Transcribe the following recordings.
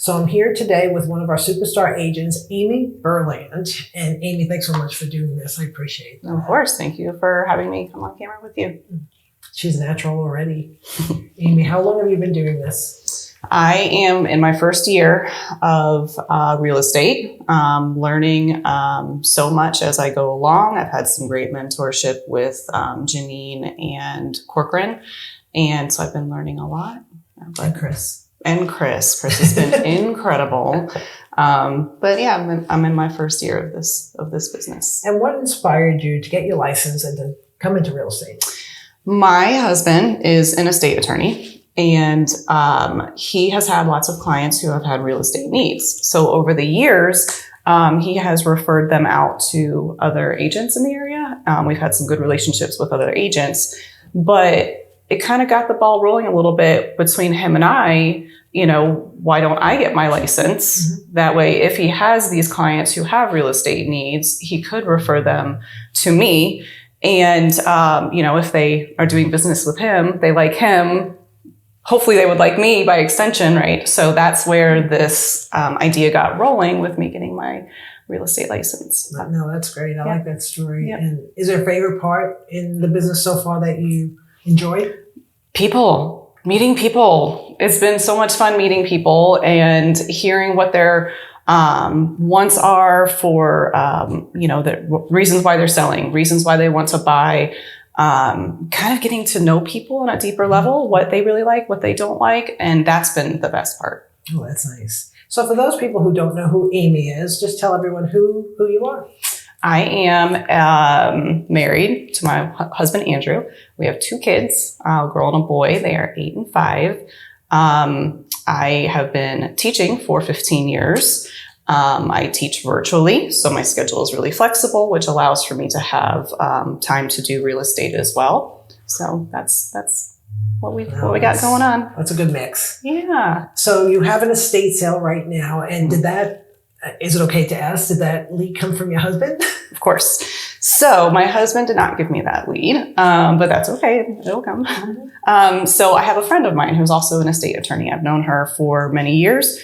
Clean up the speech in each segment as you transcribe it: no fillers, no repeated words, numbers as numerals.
So I'm here today with one of our superstar agents, Amy Berland. And Amy, thanks so much for doing this. I appreciate that. Of course. Thank you for having me come on camera with you. She's natural already. Amy, how long have you been doing this? I am in my first year of real estate, learning so much as I go along. I've had some great mentorship with Jeanine and Corcoran. And so I've been learning a lot. And Kris. And Kris. Kris has been incredible. But yeah, I'm in my first year of this business. And what inspired you to get your license and to come into real estate? My husband is an estate attorney, and he has had lots of clients who have had real estate needs. So over the years, he has referred them out to other agents in the area. We've had some good relationships with other agents, but it kind of got the ball rolling a little bit between him and I. You know, why don't I get my license? Mm-hmm. That way, if he has these clients who have real estate needs, he could refer them to me. And, you know, if they are doing business with him, they like him, hopefully they would like me by extension, right? So that's where this idea got rolling with me getting my real estate license. No, that's great. I like that story. Yeah. And is there a favorite part in the business so far that you enjoy? People, meeting people. It's been so much fun meeting people and hearing what their wants are for, you know, the reasons why they're selling, reasons why they want to buy, kind of getting to know people on a deeper level, what they really like, what they don't like. And that's been the best part. Oh, that's nice. So for those people who don't know who Amy is, just tell everyone who you are. I am married to my husband, Andrew. We have 2 kids, a girl and a boy. They are 8 and 5. I have been teaching for 15 years. I teach virtually, so my schedule is really flexible, which allows for me to have time to do real estate as well. So that's what we got going on. That's a good mix. Yeah. So you have an estate sale right now, and is it okay to ask, did that lead come from your husband? Of course. So my husband did not give me that lead, but that's okay. It'll come. So I have a friend of mine who's also an estate attorney. I've known her for many years.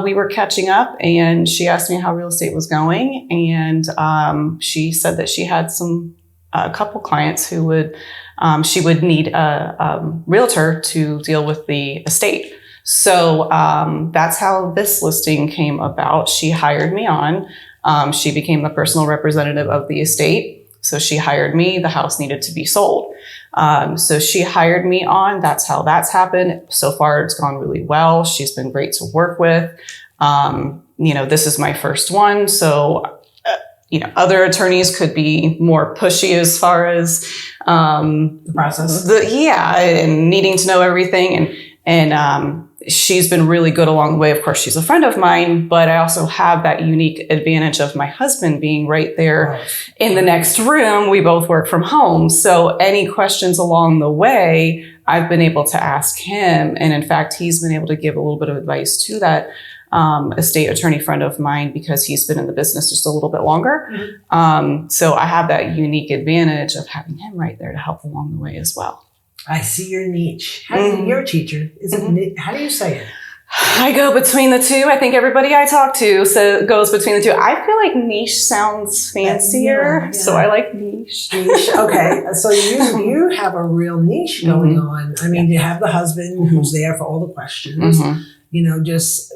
We were catching up and she asked me how real estate was going. And she said that she had a couple clients who she would need a realtor to deal with the estate. So that's how this listing came about. She hired me on. She became the personal representative of the estate. So she hired me. The house needed to be sold. So she hired me on. That's how that's happened. So far, it's gone really well. She's been great to work with. You know, this is my first one. So, you know, other attorneys could be more pushy as far as the process. And needing to know everything. And she's been really good along the way. Of course, she's a friend of mine, but I also have that unique advantage of my husband being right there in the next room. We both work from home. So any questions along the way, I've been able to ask him. And in fact, he's been able to give a little bit of advice to that estate attorney friend of mine because he's been in the business just a little bit longer. Mm-hmm. So I have that unique advantage of having him right there to help along the way as well. I see your niche. You're a teacher. How do you say it? I go between the two. I think everybody I talk to goes between the two. I feel like niche sounds fancier, so I like niche. Okay, so you have a real niche going on. I mean, you have the husband who's there for all the questions. You know, just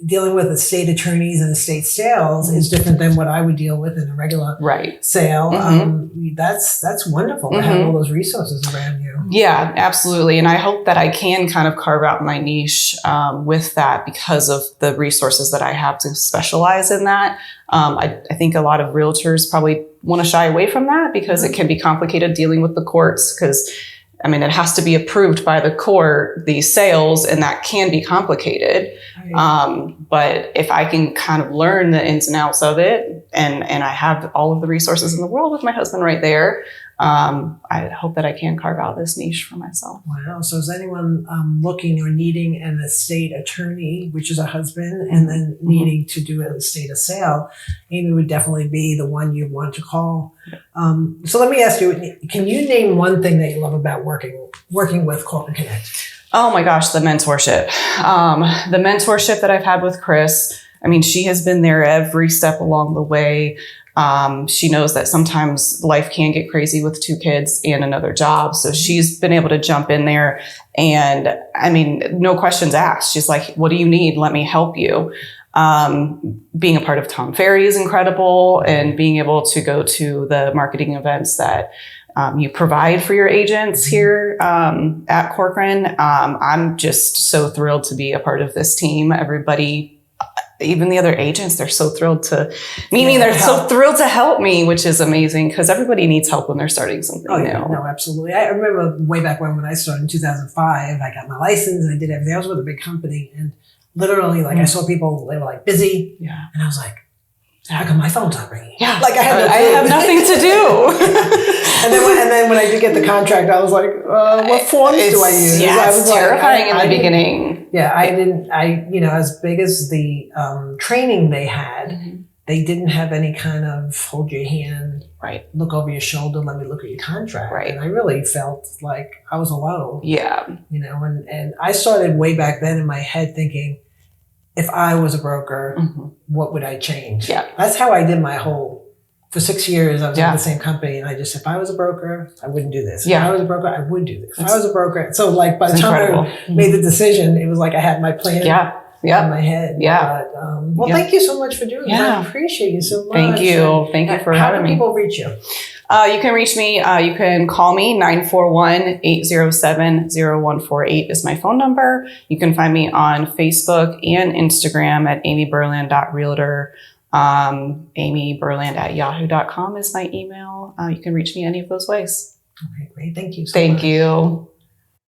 dealing with estate attorneys and estate sales is different than what I would deal with in a regular sale. That's wonderful to have all those resources around you. Yeah, absolutely. And I hope that I can kind of carve out my niche with that because of the resources that I have to specialize in that. I think a lot of realtors probably want to shy away from that because it can be complicated dealing with the courts because I mean, it has to be approved by the court, these sales, and that can be complicated. But if I can kind of learn the ins and outs of it, and I have all of the resources in the world with my husband right there, I hope that I can carve out this niche for myself. Wow. So is anyone looking or needing an estate attorney, which is a husband, and then needing to do an estate sale, Amy would definitely be the one you want to call. So let me ask you, can you name one thing that you love about working with Corcoran Connect? Oh my gosh, the mentorship. The mentorship that I've had with Kris, I mean, she has been there every step along the way. She knows that sometimes life can get crazy with 2 kids and another job. So she's been able to jump in there and, I mean, no questions asked. She's like, what do you need? Let me help you. Being a part of Tom Ferry is incredible, and being able to go to the marketing events that you provide for your agents here at Corcoran. I'm just so thrilled to be a part of this team. Everybody, even the other agents, they're so thrilled to meet me. They're so thrilled to help me, which is amazing because everybody needs help when they're starting something new. No, absolutely. I remember way back when I started in 2005, I got my license and I did everything. I was with a big company, and literally, like, I saw people, they were like busy. Yeah. And I was like, how come my phone's not ringing? Yeah. Like I have nothing to do. And then when I did get the contract, I was like, what forms do I use? Yeah, it was terrifying in the beginning. Yeah, as big as the training they had, they didn't have any kind of hold your hand, right, look over your shoulder, let me look at your contract. Right. And I really felt like I was alone. Yeah. And I started way back then in my head thinking, if I was a broker, what would I change? Yeah. That's how I did for 6 years, I was in the same company, and if I was a broker, I wouldn't do this. If I was a broker, I would do this. If I was a broker, so like by the time I made the decision, it was like I had my plan in my head. Yeah. But, thank you so much for doing this. I appreciate you so much. Thank you. Thank you for having me. How do people reach you? You can reach me. You can call me 941-807-0148 is my phone number. You can find me on Facebook and Instagram at amyberland.realtor. amyberland@yahoo.com is my email. You can reach me any of those ways. Okay, great. Thank you so much. Thank you.